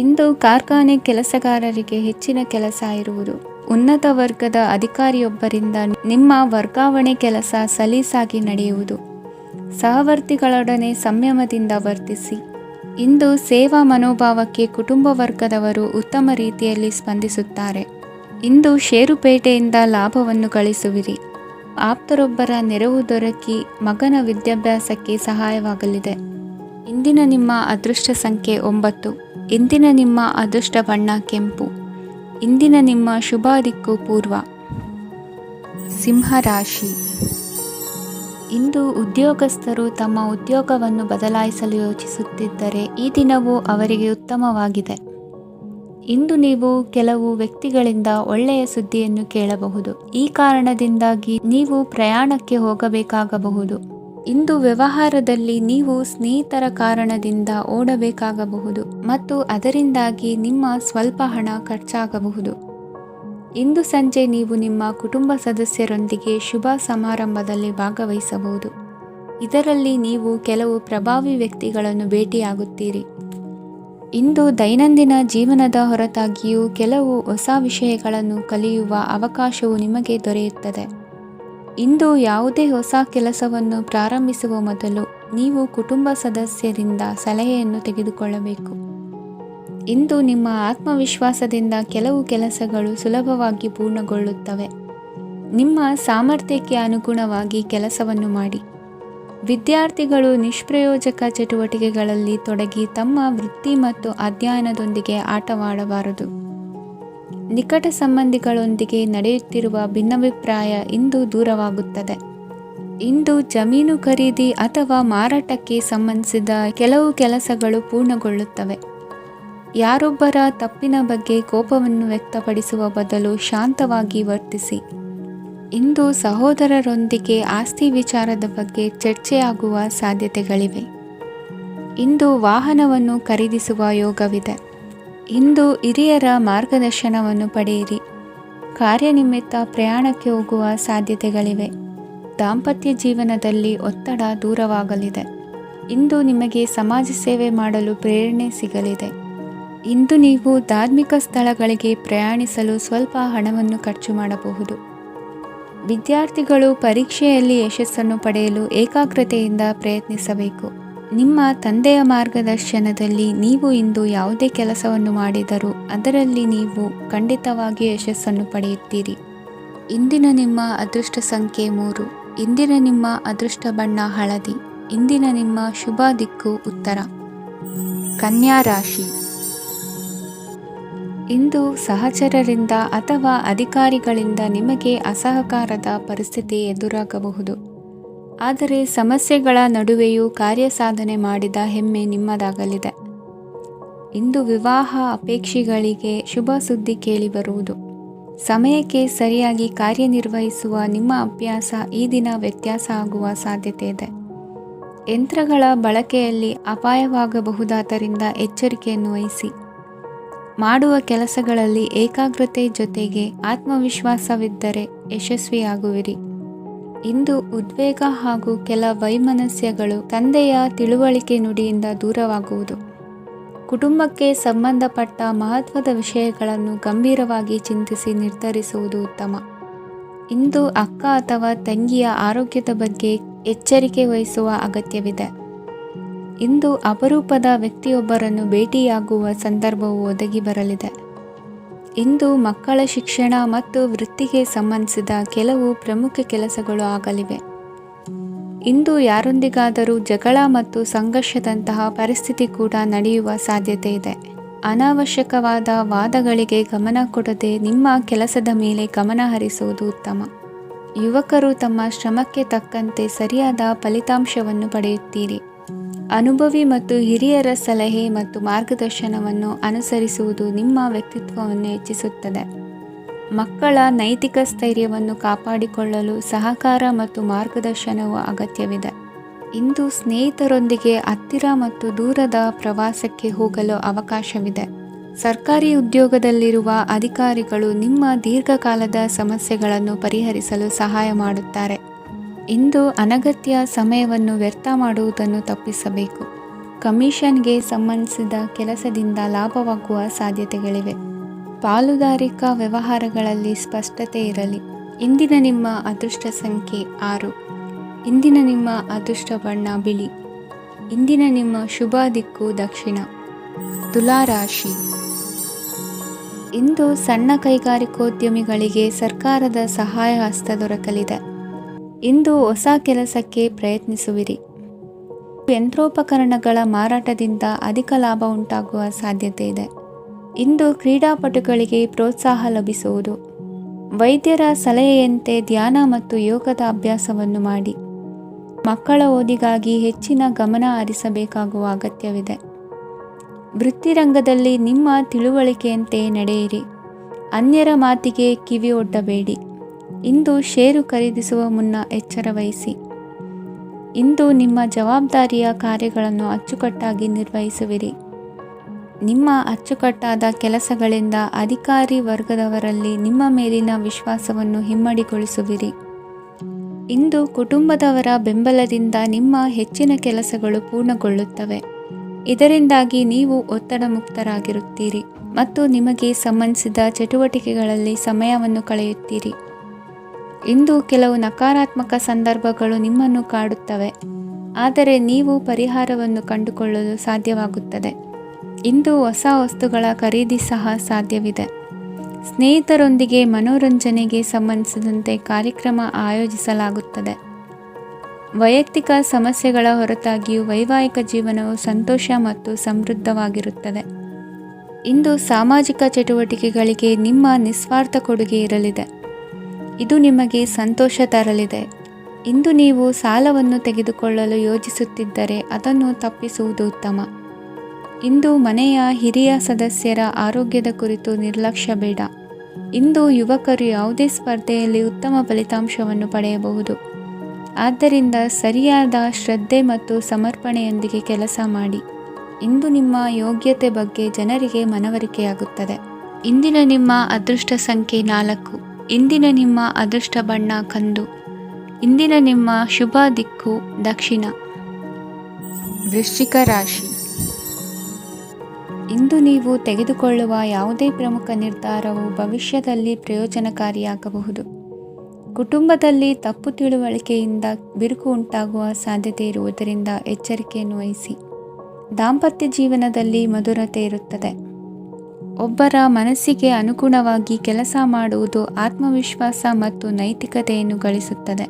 [SPEAKER 1] ಇಂದು ಕಾರ್ಖಾನೆ ಕೆಲಸಗಾರರಿಗೆ ಹೆಚ್ಚಿನ ಕೆಲಸ ಇರುವುದು. ಉನ್ನತ ವರ್ಗದ ಅಧಿಕಾರಿಯೊಬ್ಬರಿಂದ ನಿಮ್ಮ ವರ್ಗಾವಣೆ ಕೆಲಸ ಸಲೀಸಾಗಿ ನಡೆಯುವುದು. ಸಹವರ್ತಿಗಳೊಡನೆ ಸಂಯಮದಿಂದ ವರ್ತಿಸಿ. ಇಂದು ಸೇವಾ ಮನೋಭಾವಕ್ಕೆ ಕುಟುಂಬ ವರ್ಗದವರು ಉತ್ತಮ ರೀತಿಯಲ್ಲಿ ಸ್ಪಂದಿಸುತ್ತಾರೆ. ಇಂದು ಷೇರುಪೇಟೆಯಿಂದ ಲಾಭವನ್ನು ಗಳಿಸುವಿರಿ. ಆಪ್ತರೊಬ್ಬರ ನೆರವು ದೊರಕಿ ಮಗನ ವಿದ್ಯಾಭ್ಯಾಸಕ್ಕೆ ಸಹಾಯವಾಗಲಿದೆ. ಇಂದಿನ ನಿಮ್ಮ ಅದೃಷ್ಟ ಸಂಖ್ಯೆ 9. ಇಂದಿನ ನಿಮ್ಮ ಅದೃಷ್ಟ ಬಣ್ಣ ಕೆಂಪು. ಇಂದಿನ ನಿಮ್ಮ ಶುಭ ದಿಕ್ಕು ಪೂರ್ವ. ಸಿಂಹರಾಶಿ. ಇಂದು ಉದ್ಯೋಗಸ್ಥರು ತಮ್ಮ ಉದ್ಯೋಗವನ್ನು ಬದಲಾಯಿಸಲು ಯೋಚಿಸುತ್ತಿದ್ದರೆ ಈ ದಿನವೂ ಅವರಿಗೆ ಉತ್ತಮವಾಗಿದೆ. ಇಂದು ನೀವು ಕೆಲವು ವ್ಯಕ್ತಿಗಳಿಂದ ಒಳ್ಳೆಯ ಸುದ್ದಿಯನ್ನು ಕೇಳಬಹುದು. ಈ ಕಾರಣದಿಂದಾಗಿ ನೀವು ಪ್ರಯಾಣಕ್ಕೆ ಹೋಗಬೇಕಾಗಬಹುದು. ಇಂದು ವ್ಯವಹಾರದಲ್ಲಿ ನೀವು ಸ್ನೇಹಿತರ ಕಾರಣದಿಂದ ಓಡಬೇಕಾಗಬಹುದು ಮತ್ತು ಅದರಿಂದಾಗಿ ನಿಮ್ಮ ಸ್ವಲ್ಪ ಹಣ ಖರ್ಚಾಗಬಹುದು. ಇಂದು ಸಂಜೆ ನೀವು ನಿಮ್ಮ ಕುಟುಂಬ ಸದಸ್ಯರೊಂದಿಗೆ ಶುಭ ಸಮಾರಂಭದಲ್ಲಿ ಭಾಗವಹಿಸಬಹುದು. ಇದರಲ್ಲಿ ನೀವು ಕೆಲವು ಪ್ರಭಾವಿ ವ್ಯಕ್ತಿಗಳನ್ನು ಭೇಟಿಯಾಗುತ್ತೀರಿ. ಇಂದು ದೈನಂದಿನ ಜೀವನದ ಹೊರತಾಗಿಯೂ ಕೆಲವು ಹೊಸ ವಿಷಯಗಳನ್ನು ಕಲಿಯುವ ಅವಕಾಶವು ನಿಮಗೆ ದೊರೆಯುತ್ತದೆ. ಇಂದು ಯಾವುದೇ ಹೊಸ ಕೆಲಸವನ್ನು ಪ್ರಾರಂಭಿಸುವ ಮೊದಲು ನೀವು ಕುಟುಂಬ ಸದಸ್ಯರಿಂದ ಸಲಹೆಯನ್ನು ತೆಗೆದುಕೊಳ್ಳಬೇಕು. ಇಂದು ನಿಮ್ಮ ಆತ್ಮವಿಶ್ವಾಸದಿಂದ ಕೆಲವು ಕೆಲಸಗಳು ಸುಲಭವಾಗಿ ಪೂರ್ಣಗೊಳ್ಳುತ್ತವೆ. ನಿಮ್ಮ ಸಾಮರ್ಥ್ಯಕ್ಕೆ ಅನುಗುಣವಾಗಿ ಕೆಲಸವನ್ನು ಮಾಡಿ. ವಿದ್ಯಾರ್ಥಿಗಳು ನಿಷ್ಪ್ರಯೋಜಕ ಚಟುವಟಿಕೆಗಳಲ್ಲಿ ತೊಡಗಿ ತಮ್ಮ ವೃತ್ತಿ ಮತ್ತು ಅಧ್ಯಯನದೊಂದಿಗೆ ಆಟವಾಡಬಾರದು. ನಿಕಟ ಸಂಬಂಧಿಗಳೊಂದಿಗೆ ನಡೆಯುತ್ತಿರುವ ಭಿನ್ನಾಭಿಪ್ರಾಯ ಇಂದು ದೂರವಾಗುತ್ತದೆ. ಇಂದು ಜಮೀನು ಖರೀದಿ ಅಥವಾ ಮಾರಾಟಕ್ಕೆ ಸಂಬಂಧಿಸಿದ ಕೆಲವು ಕೆಲಸಗಳು ಪೂರ್ಣಗೊಳ್ಳುತ್ತವೆ. ಯಾರೊಬ್ಬರ ತಪ್ಪಿನ ಬಗ್ಗೆ ಕೋಪವನ್ನು ವ್ಯಕ್ತಪಡಿಸುವ ಬದಲು ಶಾಂತವಾಗಿ ವರ್ತಿಸಿ. ಇಂದು ಸಹೋದರರೊಂದಿಗೆ ಆಸ್ತಿ ವಿಚಾರದ ಬಗ್ಗೆ ಚರ್ಚೆಯಾಗುವ ಸಾಧ್ಯತೆಗಳಿವೆ. ಇಂದು ವಾಹನವನ್ನು ಖರೀದಿಸುವ ಯೋಗವಿದೆ. ಇಂದು ಹಿರಿಯರ ಮಾರ್ಗದರ್ಶನವನ್ನು ಪಡೆಯಿರಿ. ಕಾರ್ಯನಿಮಿತ್ತ ಪ್ರಯಾಣಕ್ಕೆ ಹೋಗುವ ಸಾಧ್ಯತೆಗಳಿವೆ. ದಾಂಪತ್ಯ ಜೀವನದಲ್ಲಿ ಒತ್ತಡ ದೂರವಾಗಲಿದೆ. ಇಂದು ನಿಮಗೆ ಸಮಾಜ ಸೇವೆ ಮಾಡಲು ಪ್ರೇರಣೆ ಸಿಗಲಿದೆ. ಇಂದು ನೀವು ಧಾರ್ಮಿಕ ಸ್ಥಳಗಳಿಗೆ ಪ್ರಯಾಣಿಸಲು ಸ್ವಲ್ಪ ಹಣವನ್ನು ಖರ್ಚು ಮಾಡಬಹುದು. ವಿದ್ಯಾರ್ಥಿಗಳು ಪರೀಕ್ಷೆಯಲ್ಲಿ ಯಶಸ್ಸನ್ನು ಪಡೆಯಲು ಏಕಾಗ್ರತೆಯಿಂದ ಪ್ರಯತ್ನಿಸಬೇಕು. ನಿಮ್ಮ ತಂದೆಯ ಮಾರ್ಗದರ್ಶನದಲ್ಲಿ ನೀವು ಇಂದು ಯಾವುದೇ ಕೆಲಸವನ್ನು ಮಾಡಿದರೂ ಅದರಲ್ಲಿ ನೀವು ಖಂಡಿತವಾಗಿ ಯಶಸ್ಸನ್ನು ಪಡೆಯುತ್ತೀರಿ. ಇಂದಿನ ನಿಮ್ಮ ಅದೃಷ್ಟ ಸಂಖ್ಯೆ 3. ಇಂದಿನ ನಿಮ್ಮ ಅದೃಷ್ಟ ಬಣ್ಣ ಹಳದಿ. ಇಂದಿನ ನಿಮ್ಮ ಶುಭ ದಿಕ್ಕು ಉತ್ತರ. ಕನ್ಯಾ ರಾಶಿ. ಇಂದು ಸಹಚರರಿಂದ ಅಥವಾ ಅಧಿಕಾರಿಗಳಿಂದ ನಿಮಗೆ ಅಸಹಕಾರದ ಪರಿಸ್ಥಿತಿ ಎದುರಾಗಬಹುದು. ಆದರೆ ಸಮಸ್ಯೆಗಳ ನಡುವೆಯೂ ಕಾರ್ಯಸಾಧನೆ ಮಾಡಿದ ಹೆಮ್ಮೆ ನಿಮ್ಮದಾಗಲಿದೆ. ಇಂದು ವಿವಾಹ ಅಪೇಕ್ಷಿಗಳಿಗೆ ಶುಭ ಸುದ್ದಿ ಕೇಳಿಬರುವುದು. ಸಮಯಕ್ಕೆ ಸರಿಯಾಗಿ ಕಾರ್ಯನಿರ್ವಹಿಸುವ ನಿಮ್ಮ ಅಭ್ಯಾಸ ಈ ದಿನ ವ್ಯತ್ಯಾಸ ಆಗುವ ಸಾಧ್ಯತೆ ಇದೆ. ಯಂತ್ರಗಳ ಬಳಕೆಯಲ್ಲಿ ಅಪಾಯವಾಗಬಹುದಾದ್ದರಿಂದ ಎಚ್ಚರಿಕೆಯನ್ನು ವಹಿಸಿ. ಮಾಡುವ ಕೆಲಸಗಳಲ್ಲಿ ಏಕಾಗ್ರತೆ ಜೊತೆಗೆ ಆತ್ಮವಿಶ್ವಾಸವಿದ್ದರೆ ಯಶಸ್ವಿಯಾಗುವಿರಿ. ಇಂದು ಉದ್ವೇಗ ಹಾಗೂ ಕೆಲ ವೈಮನಸ್ಯಗಳು ತಂದೆಯ ತಿಳುವಳಿಕೆ ನುಡಿಯಿಂದ ದೂರವಾಗುವುದು. ಕುಟುಂಬಕ್ಕೆ ಸಂಬಂಧಪಟ್ಟ ಮಹತ್ವದ ವಿಷಯಗಳನ್ನು ಗಂಭೀರವಾಗಿ ಚಿಂತಿಸಿ ನಿರ್ಧರಿಸುವುದು ಉತ್ತಮ. ಇಂದು ಅಕ್ಕ ಅಥವಾ ತಂಗಿಯ ಆರೋಗ್ಯದ ಬಗ್ಗೆ ಎಚ್ಚರಿಕೆ ವಹಿಸುವ ಅಗತ್ಯವಿದೆ. ಇಂದು ಅಪರೂಪದ ವ್ಯಕ್ತಿಯೊಬ್ಬರನ್ನು ಭೇಟಿಯಾಗುವ ಸಂದರ್ಭವು ಒದಗಿ ಬರಲಿದೆ. ಇಂದು ಮಕ್ಕಳ ಶಿಕ್ಷಣ ಮತ್ತು ವೃತ್ತಿಗೆ ಸಂಬಂಧಿಸಿದ ಕೆಲವು ಪ್ರಮುಖ ಕೆಲಸಗಳು ಆಗಲಿವೆ. ಇಂದು ಯಾರೊಂದಿಗಾದರೂ ಜಗಳ ಮತ್ತು ಸಂಘರ್ಷದಂತಹ ಪರಿಸ್ಥಿತಿ ಕೂಡ ನಡೆಯುವ ಸಾಧ್ಯತೆ ಇದೆ. ಅನಾವಶ್ಯಕವಾದ ವಾದಗಳಿಗೆ ಗಮನ ಕೊಡದೆ ನಿಮ್ಮ ಕೆಲಸದ ಮೇಲೆ ಗಮನ ಹರಿಸುವುದು ಉತ್ತಮ. ಯುವಕರು ತಮ್ಮ ಶ್ರಮಕ್ಕೆ ತಕ್ಕಂತೆ ಸರಿಯಾದ ಫಲಿತಾಂಶವನ್ನು ಪಡೆಯುತ್ತೀರಿ. ಅನುಭವಿ ಮತ್ತು ಹಿರಿಯರ ಸಲಹೆ ಮತ್ತು ಮಾರ್ಗದರ್ಶನವನ್ನು ಅನುಸರಿಸುವುದು ನಿಮ್ಮ ವ್ಯಕ್ತಿತ್ವವನ್ನು ಹೆಚ್ಚಿಸುತ್ತದೆ. ಮಕ್ಕಳ ನೈತಿಕ ಸ್ಥೈರ್ಯವನ್ನು ಕಾಪಾಡಿಕೊಳ್ಳಲು ಸಹಕಾರ ಮತ್ತು ಮಾರ್ಗದರ್ಶನವು ಅಗತ್ಯವಿದೆ. ಇಂದು ಸ್ನೇಹಿತರೊಂದಿಗೆ ಹತ್ತಿರ ಮತ್ತು ದೂರದ ಪ್ರವಾಸಕ್ಕೆ ಹೋಗಲು ಅವಕಾಶವಿದೆ. ಸರ್ಕಾರಿ ಉದ್ಯೋಗದಲ್ಲಿರುವ ಅಧಿಕಾರಿಗಳು ನಿಮ್ಮ ದೀರ್ಘಕಾಲದ ಸಮಸ್ಯೆಗಳನ್ನು ಪರಿಹರಿಸಲು ಸಹಾಯ ಮಾಡುತ್ತಾರೆ. ಇಂದು ಅನಗತ್ಯ ಸಮಯವನ್ನು ವ್ಯರ್ಥ ಮಾಡುವುದನ್ನು ತಪ್ಪಿಸಬೇಕು. ಕಮಿಷನ್ಗೆ ಸಂಬಂಧಿಸಿದ ಕೆಲಸದಿಂದ ಲಾಭವಾಗುವ ಸಾಧ್ಯತೆಗಳಿವೆ. ಪಾಲುದಾರಿಕಾ ವ್ಯವಹಾರಗಳಲ್ಲಿ ಸ್ಪಷ್ಟತೆ ಇರಲಿ. ಇಂದಿನ ನಿಮ್ಮ ಅದೃಷ್ಟ ಸಂಖ್ಯೆ 6. ಇಂದಿನ ನಿಮ್ಮ ಅದೃಷ್ಟ ಬಣ್ಣ ಬಿಳಿ. ಇಂದಿನ ನಿಮ್ಮ ಶುಭ ದಿಕ್ಕು ದಕ್ಷಿಣ. ತುಲಾ ರಾಶಿ. ಇಂದು ಸಣ್ಣ ಕೈಗಾರಿಕೋದ್ಯಮಿಗಳಿಗೆ ಸರ್ಕಾರದ ಸಹಾಯ ಹಸ್ತ ದೊರಕಲಿದೆ. ಇಂದು ಹೊಸ ಕೆಲಸಕ್ಕೆ ಪ್ರಯತ್ನಿಸುವಿರಿ. ಯಂತ್ರೋಪಕರಣಗಳ ಮಾರಾಟದಿಂದ ಅಧಿಕ ಲಾಭ ಉಂಟಾಗುವ ಸಾಧ್ಯತೆ ಇದೆ. ಇಂದು ಕ್ರೀಡಾಪಟುಗಳಿಗೆ ಪ್ರೋತ್ಸಾಹ ಲಭಿಸುವುದು. ವೈದ್ಯರ ಸಲಹೆಯಂತೆ ಧ್ಯಾನ ಮತ್ತು ಯೋಗದ ಅಭ್ಯಾಸವನ್ನು ಮಾಡಿ. ಮಕ್ಕಳ ಓದಿಗಾಗಿ ಹೆಚ್ಚಿನ ಗಮನ ಹರಿಸಬೇಕಾಗುವ ಅಗತ್ಯವಿದೆ. ವೃತ್ತಿರಂಗದಲ್ಲಿ ನಿಮ್ಮ ತಿಳುವಳಿಕೆಯಂತೆ ನಡೆಯಿರಿ. ಅನ್ಯರ ಮಾತಿಗೆ ಕಿವಿ ಒಡ್ಡಬೇಡಿ. ಇಂದು ಷೇರು ಖರೀದಿಸುವ ಮುನ್ನ ಎಚ್ಚರ ವಹಿಸಿ. ಇಂದು ನಿಮ್ಮ ಜವಾಬ್ದಾರಿಯ ಕಾರ್ಯಗಳನ್ನು ಅಚ್ಚುಕಟ್ಟಾಗಿ ನಿರ್ವಹಿಸುವಿರಿ. ನಿಮ್ಮ ಅಚ್ಚುಕಟ್ಟಾದ ಕೆಲಸಗಳಿಂದ ಅಧಿಕಾರಿ ವರ್ಗದವರಲ್ಲಿ ನಿಮ್ಮ ಮೇಲಿನ ವಿಶ್ವಾಸವನ್ನು ಇಮ್ಮಡಿಗೊಳಿಸುವಿರಿ. ಇಂದು ಕುಟುಂಬದವರ ಬೆಂಬಲದಿಂದ ನಿಮ್ಮ ಹೆಚ್ಚಿನ ಕೆಲಸಗಳು ಪೂರ್ಣಗೊಳ್ಳುತ್ತವೆ. ಇದರಿಂದಾಗಿ ನೀವು ಒತ್ತಡ ಮುಕ್ತರಾಗಿರುತ್ತೀರಿ ಮತ್ತು ನಿಮಗೆ ಸಂಬಂಧಿಸಿದ ಚಟುವಟಿಕೆಗಳಲ್ಲಿ ಸಮಯವನ್ನು ಕಳೆಯುತ್ತೀರಿ. ಇಂದು ಕೆಲವು ನಕಾರಾತ್ಮಕ ಸಂದರ್ಭಗಳು ನಿಮ್ಮನ್ನು ಕಾಡುತ್ತವೆ, ಆದರೆ ನೀವು ಪರಿಹಾರವನ್ನು ಕಂಡುಕೊಳ್ಳಲು ಸಾಧ್ಯವಾಗುತ್ತದೆ. ಇಂದು ಹೊಸ ವಸ್ತುಗಳ ಖರೀದಿ ಸಹ ಸಾಧ್ಯವಿದೆ. ಸ್ನೇಹಿತರೊಂದಿಗೆ ಮನೋರಂಜನೆಗೆ ಸಂಬಂಧಿಸಿದಂತೆ ಕಾರ್ಯಕ್ರಮ ಆಯೋಜಿಸಲಾಗುತ್ತದೆ. ವೈಯಕ್ತಿಕ ಸಮಸ್ಯೆಗಳ ಹೊರತಾಗಿಯೂ ವೈವಾಹಿಕ ಜೀವನವು ಸಂತೋಷ ಮತ್ತು ಸಮೃದ್ಧವಾಗಿರುತ್ತದೆ. ಇಂದು ಸಾಮಾಜಿಕ ಚಟುವಟಿಕೆಗಳಿಗೆ ನಿಮ್ಮ ನಿಸ್ವಾರ್ಥ ಕೊಡುಗೆ ಇರಲಿದೆ. ಇದು ನಿಮಗೆ ಸಂತೋಷ ತರಲಿದೆ. ಇಂದು ನೀವು ಸಾಲವನ್ನು ತೆಗೆದುಕೊಳ್ಳಲು ಯೋಜಿಸುತ್ತಿದ್ದರೆ ಅದನ್ನು ತಪ್ಪಿಸುವುದು ಉತ್ತಮ. ಇಂದು ಮನೆಯ ಹಿರಿಯ ಸದಸ್ಯರ ಆರೋಗ್ಯದ ಕುರಿತು ನಿರ್ಲಕ್ಷ್ಯ ಬೇಡ. ಇಂದು ಯುವಕರು ಯಾವುದೇ ಸ್ಪರ್ಧೆಯಲ್ಲಿ ಉತ್ತಮ ಫಲಿತಾಂಶವನ್ನು ಪಡೆಯಬಹುದು. ಆದ್ದರಿಂದ ಸರಿಯಾದ ಶ್ರದ್ಧೆ ಮತ್ತು ಸಮರ್ಪಣೆಯೊಂದಿಗೆ ಕೆಲಸ ಮಾಡಿ. ಇಂದು ನಿಮ್ಮ ಯೋಗ್ಯತೆ ಬಗ್ಗೆ ಜನರಿಗೆ ಮನವರಿಕೆಯಾಗುತ್ತದೆ. ಇಂದಿನ ನಿಮ್ಮ ಅದೃಷ್ಟ ಸಂಖ್ಯೆ 4. ಇಂದಿನ ನಿಮ್ಮ ಅದೃಷ್ಟ ಬಣ್ಣ ಕಂದು. ಇಂದಿನ ನಿಮ್ಮ ಶುಭ ದಿಕ್ಕು ದಕ್ಷಿಣ. ವೃಶ್ಚಿಕ ರಾಶಿ. ಇಂದು ನೀವು ತೆಗೆದುಕೊಳ್ಳುವ ಯಾವುದೇ ಪ್ರಮುಖ ನಿರ್ಧಾರವು ಭವಿಷ್ಯದಲ್ಲಿ ಪ್ರಯೋಜನಕಾರಿಯಾಗಬಹುದು. ಕುಟುಂಬದಲ್ಲಿ ತಪ್ಪು ತಿಳುವಳಿಕೆಯಿಂದ ಬಿರುಕು ಉಂಟಾಗುವ ಸಾಧ್ಯತೆ ಇರುವುದರಿಂದ ಎಚ್ಚರಿಕೆಯನ್ನು ವಹಿಸಿ. ದಾಂಪತ್ಯ ಜೀವನದಲ್ಲಿ ಮಧುರತೆ ಇರುತ್ತದೆ. ಒಬ್ಬರ ಮನಸ್ಸಿಗೆ ಅನುಗುಣವಾಗಿ ಕೆಲಸ ಮಾಡುವುದು ಆತ್ಮವಿಶ್ವಾಸ ಮತ್ತು ನೈತಿಕತೆಯನ್ನು ಗಳಿಸುತ್ತದೆ.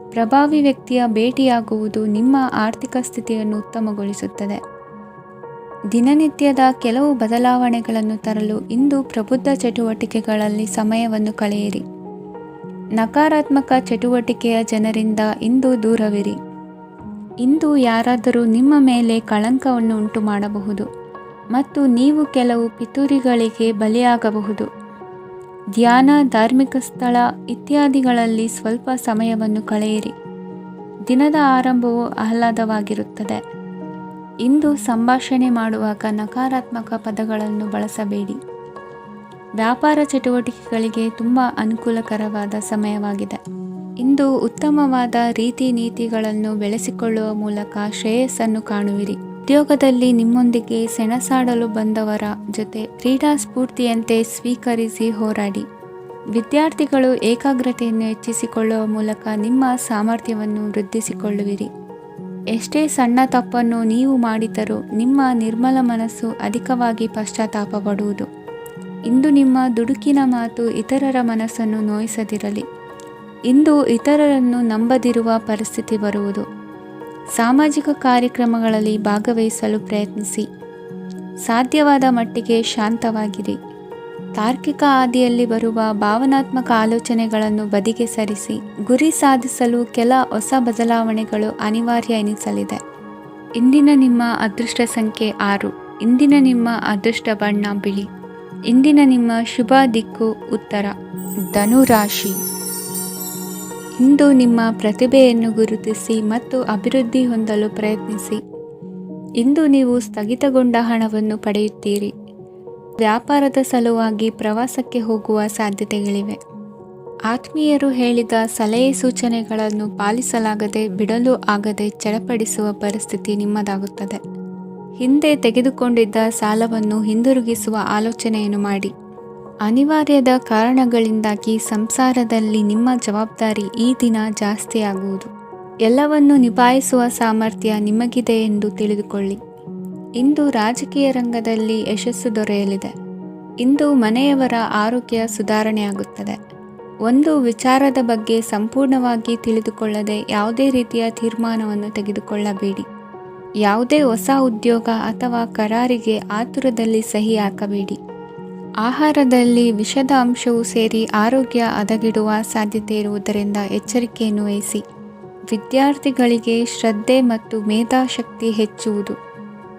[SPEAKER 1] ಪ್ರಭಾವಿ ವ್ಯಕ್ತಿಯ ಭೇಟಿಯಾಗುವುದು ನಿಮ್ಮ ಆರ್ಥಿಕ ಸ್ಥಿತಿಯನ್ನು ಉತ್ತಮಗೊಳಿಸುತ್ತದೆ. ದಿನನಿತ್ಯದ ಕೆಲವು ಬದಲಾವಣೆಗಳನ್ನು ತರಲು ಇಂದು ಪ್ರಬುದ್ಧ ಚಟುವಟಿಕೆಗಳಲ್ಲಿ ಸಮಯವನ್ನು ಕಳೆಯಿರಿ. ನಕಾರಾತ್ಮಕ ಚಟುವಟಿಕೆಯ ಜನರಿಂದ ಇಂದು ದೂರವಿರಿ. ಇಂದು ಯಾರಾದರೂ ನಿಮ್ಮ ಮೇಲೆ ಕಳಂಕವನ್ನು ಉಂಟು ಮಾಡಬಹುದು ಮತ್ತು ನೀವು ಕೆಲವು ಪಿತೂರಿಗಳಿಗೆ ಬಲಿಯಾಗಬಹುದು. ಧ್ಯಾನ, ಧಾರ್ಮಿಕ ಸ್ಥಳ ಇತ್ಯಾದಿಗಳಲ್ಲಿ ಸ್ವಲ್ಪ ಸಮಯವನ್ನು ಕಳೆಯಿರಿ. ದಿನದ ಆರಂಭವು ಆಹ್ಲಾದವಾಗಿರುತ್ತದೆ. ಇಂದು ಸಂಭಾಷಣೆ ಮಾಡುವಾಗ ನಕಾರಾತ್ಮಕ ಪದಗಳನ್ನು ಬಳಸಬೇಡಿ. ವ್ಯಾಪಾರ ಚಟುವಟಿಕೆಗಳಿಗೆ ತುಂಬ ಅನುಕೂಲಕರವಾದ ಸಮಯವಾಗಿದೆ. ಇಂದು ಉತ್ತಮವಾದ ರೀತಿ ನೀತಿಗಳನ್ನು ಬೆಳೆಸಿಕೊಳ್ಳುವ ಮೂಲಕ ಶ್ರೇಯಸ್ಸನ್ನು ಕಾಣುವಿರಿ. ಉದ್ಯೋಗದಲ್ಲಿ ನಿಮ್ಮೊಂದಿಗೆ ಸೆಣಸಾಡಲು ಬಂದವರ ಜೊತೆ ಕ್ರೀಡಾ ಸ್ಫೂರ್ತಿಯಂತೆ ಸ್ವೀಕರಿಸಿ ಹೋರಾಡಿ. ವಿದ್ಯಾರ್ಥಿಗಳು ಏಕಾಗ್ರತೆಯನ್ನು ಹೆಚ್ಚಿಸಿಕೊಳ್ಳುವ ಮೂಲಕ ನಿಮ್ಮ ಸಾಮರ್ಥ್ಯವನ್ನು ವೃದ್ಧಿಸಿಕೊಳ್ಳುವಿರಿ. ಎಷ್ಟೇ ಸಣ್ಣ ತಪ್ಪನ್ನು ನೀವು ಮಾಡಿದರೂ ನಿಮ್ಮ ನಿರ್ಮಲ ಮನಸ್ಸು ಅಧಿಕವಾಗಿ ಪಶ್ಚಾತ್ತಾಪ ಪಡುವುದು. ಇಂದು ನಿಮ್ಮ ದುಡುಕಿನ ಮಾತು ಇತರರ ಮನಸ್ಸನ್ನು ನೋಯಿಸದಿರಲಿ. ಇಂದು ಇತರರನ್ನು ನಂಬದಿರುವ ಪರಿಸ್ಥಿತಿ ಬರುವುದು. ಸಾಮಾಜಿಕ ಕಾರ್ಯಕ್ರಮಗಳಲ್ಲಿ ಭಾಗವಹಿಸಲು ಪ್ರಯತ್ನಿಸಿ. ಸಾಧ್ಯವಾದ ಮಟ್ಟಿಗೆ ಶಾಂತವಾಗಿರಿ. ತಾರ್ಕಿಕ ಹಾದಿಯಲ್ಲಿ ಬರುವ ಭಾವನಾತ್ಮಕ ಆಲೋಚನೆಗಳನ್ನು ಬದಿಗೆ ಸರಿಸಿ. ಗುರಿ ಸಾಧಿಸಲು ಕೆಲ ಹೊಸ ಬದಲಾವಣೆಗಳು ಅನಿವಾರ್ಯ ಎನಿಸಲಿದೆ. ಇಂದಿನ ನಿಮ್ಮ ಅದೃಷ್ಟ ಸಂಖ್ಯೆ 6. ಇಂದಿನ ನಿಮ್ಮ ಅದೃಷ್ಟ ಬಣ್ಣ ಬಿಳಿ. ಇಂದಿನ ನಿಮ್ಮ ಶುಭ ದಿಕ್ಕು ಉತ್ತರ. ಧನುರಾಶಿ. ಇಂದು ನಿಮ್ಮ ಪ್ರತಿಭೆಯನ್ನು ಗುರುತಿಸಿ ಮತ್ತು ಅಭಿವೃದ್ಧಿ ಹೊಂದಲು ಪ್ರಯತ್ನಿಸಿ. ಇಂದು ನೀವು ಸ್ಥಗಿತಗೊಂಡ ಹಣವನ್ನು ಪಡೆಯುತ್ತೀರಿ. ವ್ಯಾಪಾರದ ಸಲುವಾಗಿ ಪ್ರವಾಸಕ್ಕೆ ಹೋಗುವ ಸಾಧ್ಯತೆಗಳಿವೆ. ಆತ್ಮೀಯರು ಹೇಳಿದ ಸಲಹೆ ಸೂಚನೆಗಳನ್ನು ಪಾಲಿಸಲಾಗದೆ ಬಿಡಲು ಆಗದೆ ಚಡಪಡಿಸುವ ಪರಿಸ್ಥಿತಿ ನಿಮ್ಮದಾಗುತ್ತದೆ. ಹಿಂದೆ ತೆಗೆದುಕೊಂಡಿದ್ದ ಸಾಲವನ್ನು ಹಿಂದಿರುಗಿಸುವ ಆಲೋಚನೆಯನ್ನು ಮಾಡಿ. ಅನಿವಾರ್ಯದ ಕಾರಣಗಳಿಂದಾಗಿ ಸಂಸಾರದಲ್ಲಿ ನಿಮ್ಮ ಜವಾಬ್ದಾರಿ ಈ ದಿನ ಜಾಸ್ತಿಯಾಗುವುದು. ಎಲ್ಲವನ್ನು ನಿಭಾಯಿಸುವ ಸಾಮರ್ಥ್ಯ ನಿಮಗಿದೆ ಎಂದು ತಿಳಿದುಕೊಳ್ಳಿ. ಇಂದು ರಾಜಕೀಯ ರಂಗದಲ್ಲಿ ಯಶಸ್ಸು ದೊರೆಯಲಿದೆ. ಇಂದು ಮನೆಯವರ ಆರೋಗ್ಯ ಸುಧಾರಣೆಯಾಗುತ್ತದೆ. ಒಂದು ವಿಚಾರದ ಬಗ್ಗೆ ಸಂಪೂರ್ಣವಾಗಿ ತಿಳಿದುಕೊಳ್ಳದೆ ಯಾವುದೇ ರೀತಿಯ ತೀರ್ಮಾನವನ್ನು ತೆಗೆದುಕೊಳ್ಳಬೇಡಿ. ಯಾವುದೇ ಹೊಸ ಉದ್ಯೋಗ ಅಥವಾ ಕರಾರಿಗೆ ಆತುರದಲ್ಲಿ ಸಹಿ ಹಾಕಬೇಡಿ. ಆಹಾರದಲ್ಲಿ ವಿಷದ ಅಂಶವು ಸೇರಿ ಆರೋಗ್ಯ ಹದಗೆಡುವ ಸಾಧ್ಯತೆ ಇರುವುದರಿಂದ ಎಚ್ಚರಿಕೆಯನ್ನು ವಹಿಸಿ. ವಿದ್ಯಾರ್ಥಿಗಳಿಗೆ ಶ್ರದ್ಧೆ ಮತ್ತು ಮೇಧಾಶಕ್ತಿ ಹೆಚ್ಚುವುದು.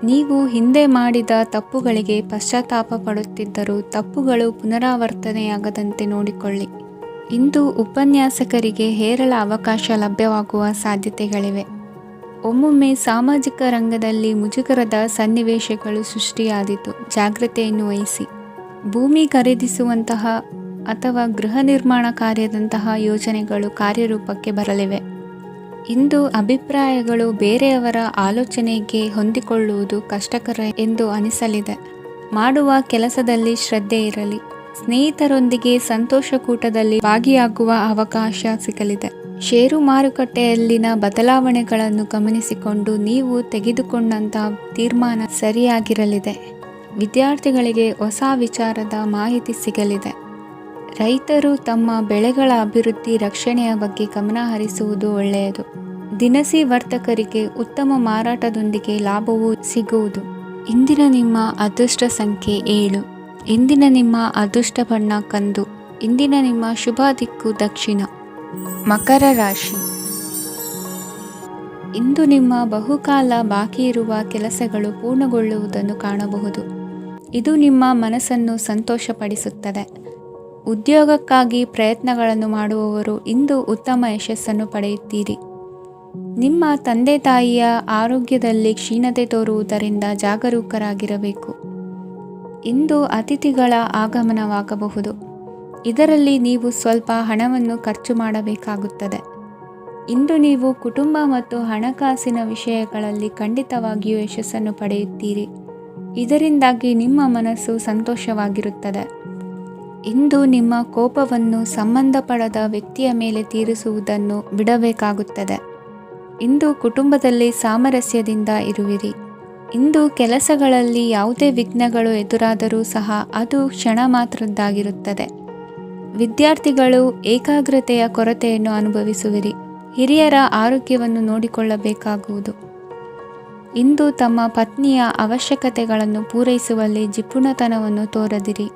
[SPEAKER 1] ನೀವು ಹಿಂದೆ ಮಾಡಿದ ತಪ್ಪುಗಳಿಗೆ ಪಶ್ಚಾತ್ತಾಪ ಪಡುತ್ತಿದ್ದರೂ ತಪ್ಪುಗಳು ಪುನರಾವರ್ತನೆಯಾಗದಂತೆ ನೋಡಿಕೊಳ್ಳಿ. ಇಂದು ಉಪನ್ಯಾಸಕರಿಗೆ ಹೇರಳ ಅವಕಾಶ ಲಭ್ಯವಾಗುವ ಸಾಧ್ಯತೆಗಳಿವೆ. ಒಮ್ಮೊಮ್ಮೆ ಸಾಮಾಜಿಕ ರಂಗದಲ್ಲಿ ಮುಜುಗರದ ಸನ್ನಿವೇಶಗಳು ಸೃಷ್ಟಿಯಾದೀತು. ಜಾಗ್ರತೆಯನ್ನು ವಹಿಸಿ. ಭೂಮಿ ಖರೀದಿಸುವಂತಹ ಅಥವಾ ಗೃಹ ನಿರ್ಮಾಣ ಕಾರ್ಯದಂತಹ ಯೋಜನೆಗಳು ಕಾರ್ಯರೂಪಕ್ಕೆ ಬರಲಿವೆ. ಇಂದು ಅಭಿಪ್ರಾಯಗಳು ಬೇರೆಯವರ ಆಲೋಚನೆಗೆ ಹೊಂದಿಕೊಳ್ಳುವುದು ಕಷ್ಟಕರ ಎಂದು ಅನಿಸಲಿದೆ. ಮಾಡುವ ಕೆಲಸದಲ್ಲಿ ಶ್ರದ್ಧೆ ಇರಲಿ. ಸ್ನೇಹಿತರೊಂದಿಗೆ ಸಂತೋಷಕೂಟದಲ್ಲಿ ಭಾಗಿಯಾಗುವ ಅವಕಾಶ ಸಿಗಲಿದೆ. ಷೇರು ಮಾರುಕಟ್ಟೆಯಲ್ಲಿನ ಬದಲಾವಣೆಗಳನ್ನು ಗಮನಿಸಿಕೊಂಡು ನೀವು ತೆಗೆದುಕೊಂಡಂತಹ ತೀರ್ಮಾನ ಸರಿಯಾಗಿರಲಿದೆ. ವಿದ್ಯಾರ್ಥಿಗಳಿಗೆ ಹೊಸ ವಿಚಾರದ ಮಾಹಿತಿ ಸಿಗಲಿದೆ. ರೈತರು ತಮ್ಮ ಬೆಳೆಗಳ ಅಭಿವೃದ್ಧಿ ರಕ್ಷಣೆಯ ಬಗ್ಗೆ ಗಮನ ಹರಿಸುವುದು ಒಳ್ಳೆಯದು. ದಿನಸಿ ವರ್ತಕರಿಗೆ ಉತ್ತಮ ಮಾರಾಟದೊಂದಿಗೆ ಲಾಭವೂ ಸಿಗುವುದು. ಇಂದಿನ ನಿಮ್ಮ ಅದೃಷ್ಟ ಸಂಖ್ಯೆ 7. ಇಂದಿನ ನಿಮ್ಮ ಅದೃಷ್ಟ ಬಣ್ಣ ಕಂದು. ಇಂದಿನ ನಿಮ್ಮ ಶುಭ ದಿಕ್ಕು ದಕ್ಷಿಣ. ಮಕರ ರಾಶಿ. ಇಂದು ನಿಮ್ಮ ಬಹುಕಾಲ ಬಾಕಿ ಇರುವ ಕೆಲಸಗಳು ಪೂರ್ಣಗೊಳ್ಳುವುದನ್ನು ಕಾಣಬಹುದು. ಇದು ನಿಮ್ಮ ಮನಸ್ಸನ್ನು ಸಂತೋಷಪಡಿಸುತ್ತದೆ. ಉದ್ಯೋಗಕ್ಕಾಗಿ ಪ್ರಯತ್ನಗಳನ್ನು ಮಾಡುವವರು ಇಂದು ಉತ್ತಮ ಯಶಸ್ಸನ್ನು ಪಡೆಯುತ್ತೀರಿ. ನಿಮ್ಮ ತಂದೆ ತಾಯಿಯ ಆರೋಗ್ಯದಲ್ಲಿ ಕ್ಷೀಣತೆ ತೋರುವುದರಿಂದ ಜಾಗರೂಕರಾಗಿರಬೇಕು. ಇಂದು ಅತಿಥಿಗಳ ಆಗಮನವಾಗಬಹುದು. ಇದರಲ್ಲಿ ನೀವು ಸ್ವಲ್ಪ ಹಣವನ್ನು ಖರ್ಚು ಮಾಡಬೇಕಾಗುತ್ತದೆ. ಇಂದು ನೀವು ಕುಟುಂಬ ಮತ್ತು ಹಣಕಾಸಿನ ವಿಷಯಗಳಲ್ಲಿ ಖಂಡಿತವಾಗಿಯೂ ಯಶಸ್ಸನ್ನು ಪಡೆಯುತ್ತೀರಿ. ಇದರಿಂದಾಗಿ ನಿಮ್ಮ ಮನಸ್ಸು ಸಂತೋಷವಾಗಿರುತ್ತದೆ. ಇಂದು ನಿಮ್ಮ ಕೋಪವನ್ನು ಸಂಬಂಧಪಡದ ವ್ಯಕ್ತಿಯ ಮೇಲೆ ತೀರಿಸುವುದನ್ನು ಬಿಡಬೇಕಾಗುತ್ತದೆ. ಇಂದು ಕುಟುಂಬದಲ್ಲಿ ಸಾಮರಸ್ಯದಿಂದ ಇರುವಿರಿ. ಇಂದು ಕೆಲಸಗಳಲ್ಲಿ ಯಾವುದೇ ವಿಘ್ನಗಳು ಎದುರಾದರೂ ಸಹ ಅದು ಕ್ಷಣ ಮಾತ್ರದ್ದಾಗಿರುತ್ತದೆ. ವಿದ್ಯಾರ್ಥಿಗಳು ಏಕಾಗ್ರತೆಯ ಕೊರತೆಯನ್ನು ಅನುಭವಿಸುವಿರಿ. ಹಿರಿಯರ ಆರೋಗ್ಯವನ್ನು ನೋಡಿಕೊಳ್ಳಬೇಕಾಗುವುದು. ಇಂದು ತಮ್ಮ ಪತ್ನಿಯ ಅವಶ್ಯಕತೆಗಳನ್ನು ಪೂರೈಸುವಲ್ಲಿ ಜಿಪುಣತನವನ್ನು ತೋರದಿರಿ.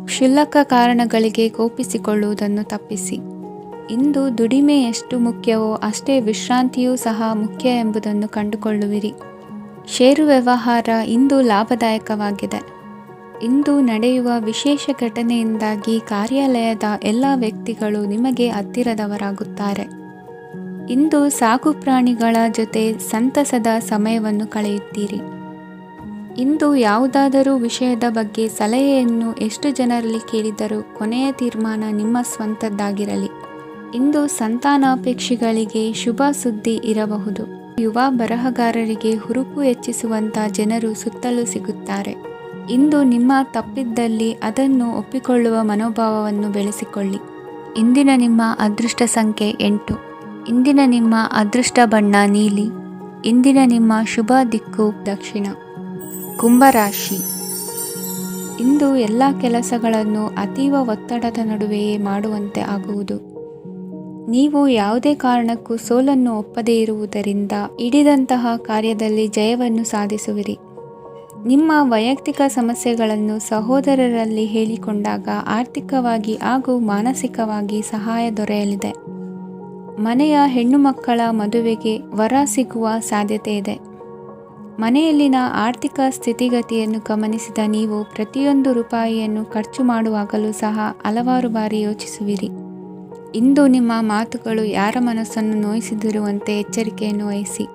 [SPEAKER 1] ಕ್ಷುಲ್ಲಕ ಕಾರಣಗಳಿಗೆ ಕೋಪಿಸಿಕೊಳ್ಳುವುದನ್ನು ತಪ್ಪಿಸಿ. ಇಂದು ದುಡಿಮೆ ಎಷ್ಟು ಮುಖ್ಯವೋ ಅಷ್ಟೇ ವಿಶ್ರಾಂತಿಯೂ ಸಹ ಮುಖ್ಯ ಎಂಬುದನ್ನು ಕಂಡುಕೊಳ್ಳುವಿರಿ. ಷೇರು ವ್ಯವಹಾರ ಇಂದು ಲಾಭದಾಯಕವಾಗಿದೆ. ಇಂದು ನಡೆಯುವ ವಿಶೇಷ ಘಟನೆಯಿಂದಾಗಿ ಕಾರ್ಯಾಲಯದ ಎಲ್ಲ ವ್ಯಕ್ತಿಗಳು ನಿಮಗೆ ಹತ್ತಿರದವರಾಗುತ್ತಾರೆ. ಇಂದು ಸಾಕು ಪ್ರಾಣಿಗಳ ಜೊತೆ ಸಂತಸದ ಸಮಯವನ್ನು ಕಳೆಯುತ್ತೀರಿ. ಇಂದು ಯಾವುದಾದರೂ ವಿಷಯದ ಬಗ್ಗೆ ಸಲಹೆಯನ್ನು ಎಷ್ಟು ಜನರಲ್ಲಿ ಕೇಳಿದರೂ ಕೊನೆಯ ತೀರ್ಮಾನ ನಿಮ್ಮ ಸ್ವಂತದ್ದಾಗಿರಲಿ. ಇಂದು ಸಂತಾನಾಪೇಕ್ಷಿಗಳಿಗೆ ಶುಭ ಸುದ್ದಿ ಇರಬಹುದು. ಯುವ ಬರಹಗಾರರಿಗೆ ಹುರುಪು ಹೆಚ್ಚಿಸುವಂಥ ಜನರು ಸುತ್ತಲೂ ಸಿಗುತ್ತಾರೆ. ಇಂದು ನಿಮ್ಮ ತಪ್ಪಿದ್ದಲ್ಲಿ ಅದನ್ನು ಒಪ್ಪಿಕೊಳ್ಳುವ ಮನೋಭಾವವನ್ನು ಬೆಳೆಸಿಕೊಳ್ಳಿ. ಇಂದಿನ ನಿಮ್ಮ ಅದೃಷ್ಟ ಸಂಖ್ಯೆ 8. ಇಂದಿನ ನಿಮ್ಮ ಅದೃಷ್ಟ ಬಣ್ಣ ನೀಲಿ. ಇಂದಿನ ನಿಮ್ಮ ಶುಭ ದಿಕ್ಕು ದಕ್ಷಿಣ. ಕುಂಭರಾಶಿ. ಇಂದು ಎಲ್ಲ ಕೆಲಸಗಳನ್ನು ಅತೀವ ಒತ್ತಡದ ನಡುವೆಯೇ ಮಾಡುವಂತೆ ಆಗುವುದು. ನೀವು ಯಾವುದೇ ಕಾರಣಕ್ಕೂ ಸೋಲನ್ನು ಒಪ್ಪದೇ ಇರುವುದರಿಂದ ಹಿಡಿದಂತಹ ಕಾರ್ಯದಲ್ಲಿ ಜಯವನ್ನು ಸಾಧಿಸುವಿರಿ. ನಿಮ್ಮ ವೈಯಕ್ತಿಕ ಸಮಸ್ಯೆಗಳನ್ನು ಸಹೋದರರಲ್ಲಿ ಹೇಳಿಕೊಂಡಾಗ ಆರ್ಥಿಕವಾಗಿ ಹಾಗೂ ಮಾನಸಿಕವಾಗಿ ಸಹಾಯ ದೊರೆಯಲಿದೆ. ಮನೆಯ ಹೆಣ್ಣು ಮಕ್ಕಳ ಮದುವೆಗೆ ವರ ಸಿಗುವ ಸಾಧ್ಯತೆ ಇದೆ. ಮನೆಯಲ್ಲಿನ ಆರ್ಥಿಕ ಸ್ಥಿತಿಗತಿಯನ್ನು ಗಮನಿಸಿದ ನೀವು ಪ್ರತಿಯೊಂದು ರೂಪಾಯಿಯನ್ನು ಖರ್ಚು ಮಾಡುವಾಗಲೂ ಸಹ ಹಲವಾರು ಬಾರಿ ಯೋಚಿಸುವಿರಿ. ಇಂದು ನಿಮ್ಮ ಮಾತುಗಳು ಯಾರ ಮನಸ್ಸನ್ನು ನೋಯಿಸದಿರುವಂತೆ ಎಚ್ಚರಿಕೆಯನ್ನು ವಹಿಸಿ.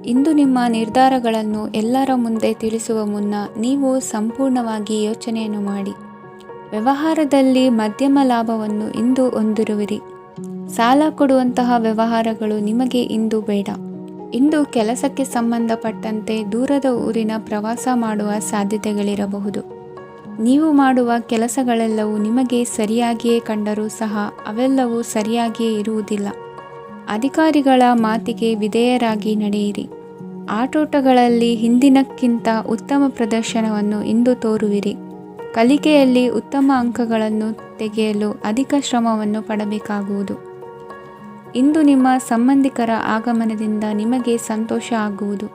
[SPEAKER 1] ಇಂದು ನಿಮ್ಮ ನಿರ್ಧಾರಗಳನ್ನು ಎಲ್ಲರ ಮುಂದೆ ತಿಳಿಸುವ ಮುನ್ನ ನೀವು ಸಂಪೂರ್ಣವಾಗಿ ಯೋಚನೆಯನ್ನು ಮಾಡಿ. ವ್ಯವಹಾರದಲ್ಲಿ ಮಧ್ಯಮ ಲಾಭವನ್ನು ಇಂದು ಹೊಂದಿರುವಿರಿ. ಸಾಲ ಕೊಡುವಂತಹ ವ್ಯವಹಾರಗಳು ನಿಮಗೆ ಇಂದು ಬೇಡ. ಇಂದು ಕೆಲಸಕ್ಕೆ ಸಂಬಂಧಪಟ್ಟಂತೆ ದೂರದ ಊರಿನ ಪ್ರವಾಸ ಮಾಡುವ ಸಾಧ್ಯತೆಗಳಿರಬಹುದು. ನೀವು ಮಾಡುವ ಕೆಲಸಗಳೆಲ್ಲವೂ ನಿಮಗೆ ಸರಿಯಾಗಿಯೇ ಕಂಡರೂ ಸಹ ಅವೆಲ್ಲವೂ ಸರಿಯಾಗಿಯೇ ಇರುವುದಿಲ್ಲ. ಅಧಿಕಾರಿಗಳ ಮಾತಿಗೆ ವಿಧೇಯರಾಗಿ ನಡೆಯಿರಿ. ಆಟೋಟಗಳಲ್ಲಿ ಹಿಂದಿನಕ್ಕಿಂತ ಉತ್ತಮ ಪ್ರದರ್ಶನವನ್ನು ಇಂದು ತೋರುವಿರಿ. ಕಲಿಕೆಯಲ್ಲಿ ಉತ್ತಮ ಅಂಕಗಳನ್ನು ತೆಗೆಯಲು ಅಧಿಕ ಶ್ರಮವನ್ನು ಪಡಬೇಕಾಗುವುದು. ಇಂದು ನಿಮ್ಮ ಸಂಬಂಧಿಕರ ಆಗಮನದಿಂದ ನಿಮಗೆ ಸಂತೋಷ ಆಗುವುದು.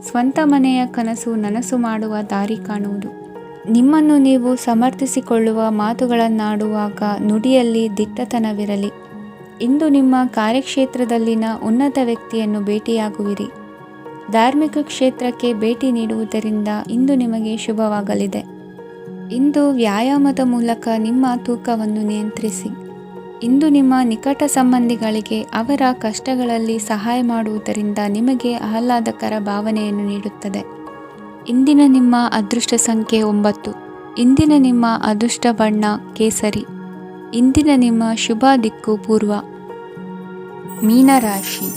[SPEAKER 1] ಸ್ವಂತ ಮನೆಯ ಕನಸು ನನಸು ಮಾಡುವ ದಾರಿ ಕಾಣುವುದು. ನಿಮ್ಮನ್ನು ನೀವು ಸಮರ್ಥಿಸಿಕೊಳ್ಳುವ ಮಾತುಗಳನ್ನಾಡುವಾಗ ನುಡಿಯಲ್ಲಿ ದಿಟ್ಟತನವಿರಲಿ. ಇಂದು ನಿಮ್ಮ ಕಾರ್ಯಕ್ಷೇತ್ರದಲ್ಲಿನ ಉನ್ನತ ವ್ಯಕ್ತಿಯನ್ನು ಭೇಟಿಯಾಗುವಿರಿ. ಧಾರ್ಮಿಕ ಕ್ಷೇತ್ರಕ್ಕೆ ಭೇಟಿ ನೀಡುವುದರಿಂದ ಇಂದು ನಿಮಗೆ ಶುಭವಾಗಲಿದೆ. ಇಂದು ವ್ಯಾಯಾಮದ ಮೂಲಕ ನಿಮ್ಮ ತೂಕವನ್ನು ನಿಯಂತ್ರಿಸಿ. ಇಂದು ನಿಮ್ಮ ನಿಕಟ ಸಂಬಂಧಿಗಳಿಗೆ ಅವರ ಕಷ್ಟಗಳಲ್ಲಿ ಸಹಾಯ ಮಾಡುವುದರಿಂದ ನಿಮಗೆ ಆಹ್ಲಾದಕರ ಭಾವನೆಯನ್ನು ನೀಡುತ್ತದೆ. ಇಂದಿನ ನಿಮ್ಮ ಅದೃಷ್ಟ ಸಂಖ್ಯೆ 9. ಇಂದಿನ ನಿಮ್ಮ ಅದೃಷ್ಟ ಬಣ್ಣ ಕೇಸರಿ. ಇಂದಿನ ನಿಮ್ಮ ಶುಭ ದಿಕ್ಕು ಪೂರ್ವ. ಮೀನರಾಶಿ.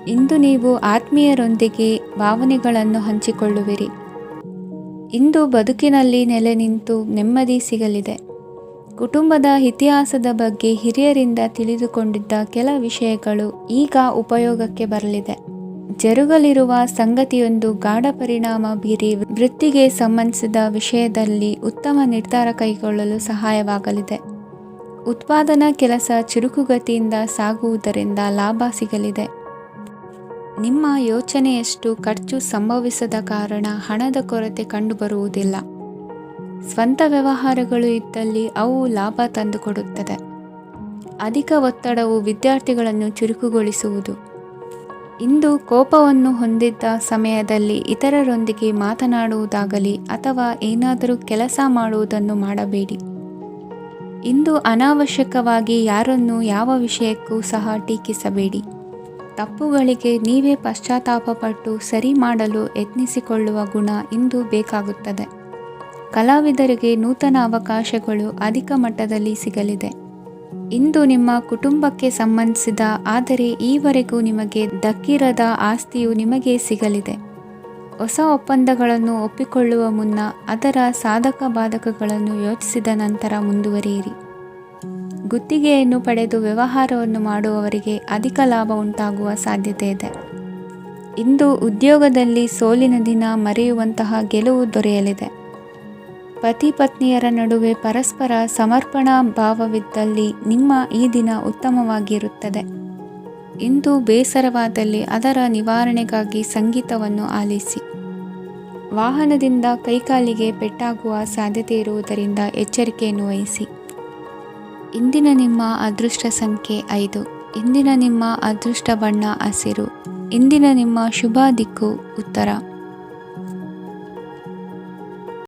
[SPEAKER 1] ಇಂದು ನೀವು ಆತ್ಮೀಯರೊಂದಿಗೆ ಭಾವನೆಗಳನ್ನು ಹಂಚಿಕೊಳ್ಳುವಿರಿ. ಇಂದು ಬದುಕಿನಲ್ಲಿ ನೆಲೆ ನಿಂತು ನೆಮ್ಮದಿ ಸಿಗಲಿದೆ. ಕುಟುಂಬದ ಇತಿಹಾಸದ ಬಗ್ಗೆ ಹಿರಿಯರಿಂದ ತಿಳಿದುಕೊಂಡಿದ್ದ ಕೆಲ ವಿಷಯಗಳು ಈಗ ಉಪಯೋಗಕ್ಕೆ ಬರಲಿದೆ. ಜರುಗಲಿರುವ ಸಂಗತಿಯೊಂದು ಗಾಢ ಪರಿಣಾಮ ಬೀರಿ ವೃತ್ತಿಗೆ ಸಂಬಂಧಿಸಿದ ವಿಷಯದಲ್ಲಿ ಉತ್ತಮ ನಿರ್ಧಾರ ಕೈಗೊಳ್ಳಲು ಸಹಾಯವಾಗಲಿದೆ. ಉತ್ಪಾದನಾ ಕೆಲಸ ಚುರುಕುಗತಿಯಿಂದ ಸಾಗುವುದರಿಂದ ಲಾಭ ಸಿಗಲಿದೆ. ನಿಮ್ಮ ಯೋಚನೆಯಷ್ಟು ಖರ್ಚು ಸಂಭವಿಸದ ಕಾರಣ ಹಣದ ಕೊರತೆ ಕಂಡುಬರುವುದಿಲ್ಲ. ಸ್ವಂತ ವ್ಯವಹಾರಗಳು ಇದ್ದಲ್ಲಿ ಅವು ಲಾಭ ತಂದುಕೊಡುತ್ತದೆ. ಅಧಿಕ ಒತ್ತಡವು ವಿದ್ಯಾರ್ಥಿಗಳನ್ನು ಚುರುಕುಗೊಳಿಸುವುದು. ಇಂದು ಕೋಪವನ್ನು ಹೊಂದಿದ್ದ ಸಮಯದಲ್ಲಿ ಇತರರೊಂದಿಗೆ ಮಾತನಾಡುವುದಾಗಲಿ ಅಥವಾ ಏನಾದರೂ ಕೆಲಸ ಮಾಡುವುದನ್ನು ಮಾಡಬೇಡಿ. ಇಂದು ಅನಾವಶ್ಯಕವಾಗಿ ಯಾರನ್ನು ಯಾವ ವಿಷಯಕ್ಕೂ ಸಹ ಟೀಕಿಸಬೇಡಿ. ತಪ್ಪುಗಳಿಗೆ ನೀವೇ ಪಶ್ಚಾತ್ತಾಪಪಟ್ಟು ಸರಿ ಮಾಡಲು ಯತ್ನಿಸಿಕೊಳ್ಳುವ ಗುಣ ಇಂದು ಬೇಕಾಗುತ್ತದೆ. ಕಲಾವಿದರಿಗೆ ನೂತನ ಅವಕಾಶಗಳು ಅಧಿಕ ಮಟ್ಟದಲ್ಲಿ ಸಿಗಲಿದೆ. ಇಂದು ನಿಮ್ಮ ಕುಟುಂಬಕ್ಕೆ ಸಂಬಂಧಿಸಿದ ಆದರೆ ಈವರೆಗೂ ನಿಮಗೆ ದಕ್ಕಿರದ ಆಸ್ತಿಯು ನಿಮಗೆ ಸಿಗಲಿದೆ. ಹೊಸ ಒಪ್ಪಂದಗಳನ್ನು ಒಪ್ಪಿಕೊಳ್ಳುವ ಮುನ್ನ ಅದರ ಸಾಧಕ ಬಾಧಕಗಳನ್ನು ಯೋಚಿಸಿದ ನಂತರ ಮುಂದುವರಿಯಿರಿ. ಗುತ್ತಿಗೆಯನ್ನು ಪಡೆದು ವ್ಯವಹಾರವನ್ನು ಮಾಡುವವರಿಗೆ ಅಧಿಕ ಲಾಭ ಉಂಟಾಗುವ ಸಾಧ್ಯತೆ ಇದೆ. ಇಂದು ಉದ್ಯೋಗದಲ್ಲಿ ಸೋಲಿನ ದಿನ ಮರೆಯುವಂತಹ ಗೆಲುವು ದೊರೆಯಲಿದೆ. ಪತಿ ಪತ್ನಿಯರ ನಡುವೆ ಪರಸ್ಪರ ಸಮರ್ಪಣಾ ಭಾವವಿದ್ದಲ್ಲಿ ನಿಮ್ಮ ಈ ದಿನ ಉತ್ತಮವಾಗಿರುತ್ತದೆ. ಇಂದು ಬೇಸರವಾದಲ್ಲಿ ಅದರ ನಿವಾರಣೆಗಾಗಿ ಸಂಗೀತವನ್ನು ಆಲಿಸಿ. ವಾಹನದಿಂದ ಕೈಕಾಲಿಗೆ ಪೆಟ್ಟಾಗುವ ಸಾಧ್ಯತೆ ಇರುವುದರಿಂದ ಎಚ್ಚರಿಕೆಯನ್ನು ವಹಿಸಿ. ಇಂದಿನ ನಿಮ್ಮ ಅದೃಷ್ಟ ಸಂಖ್ಯೆ 5. ಇಂದಿನ ನಿಮ್ಮ ಅದೃಷ್ಟ ಬಣ್ಣ ಹಸಿರು. ಇಂದಿನ ನಿಮ್ಮ ಶುಭ ದಿಕ್ಕು ಉತ್ತರ.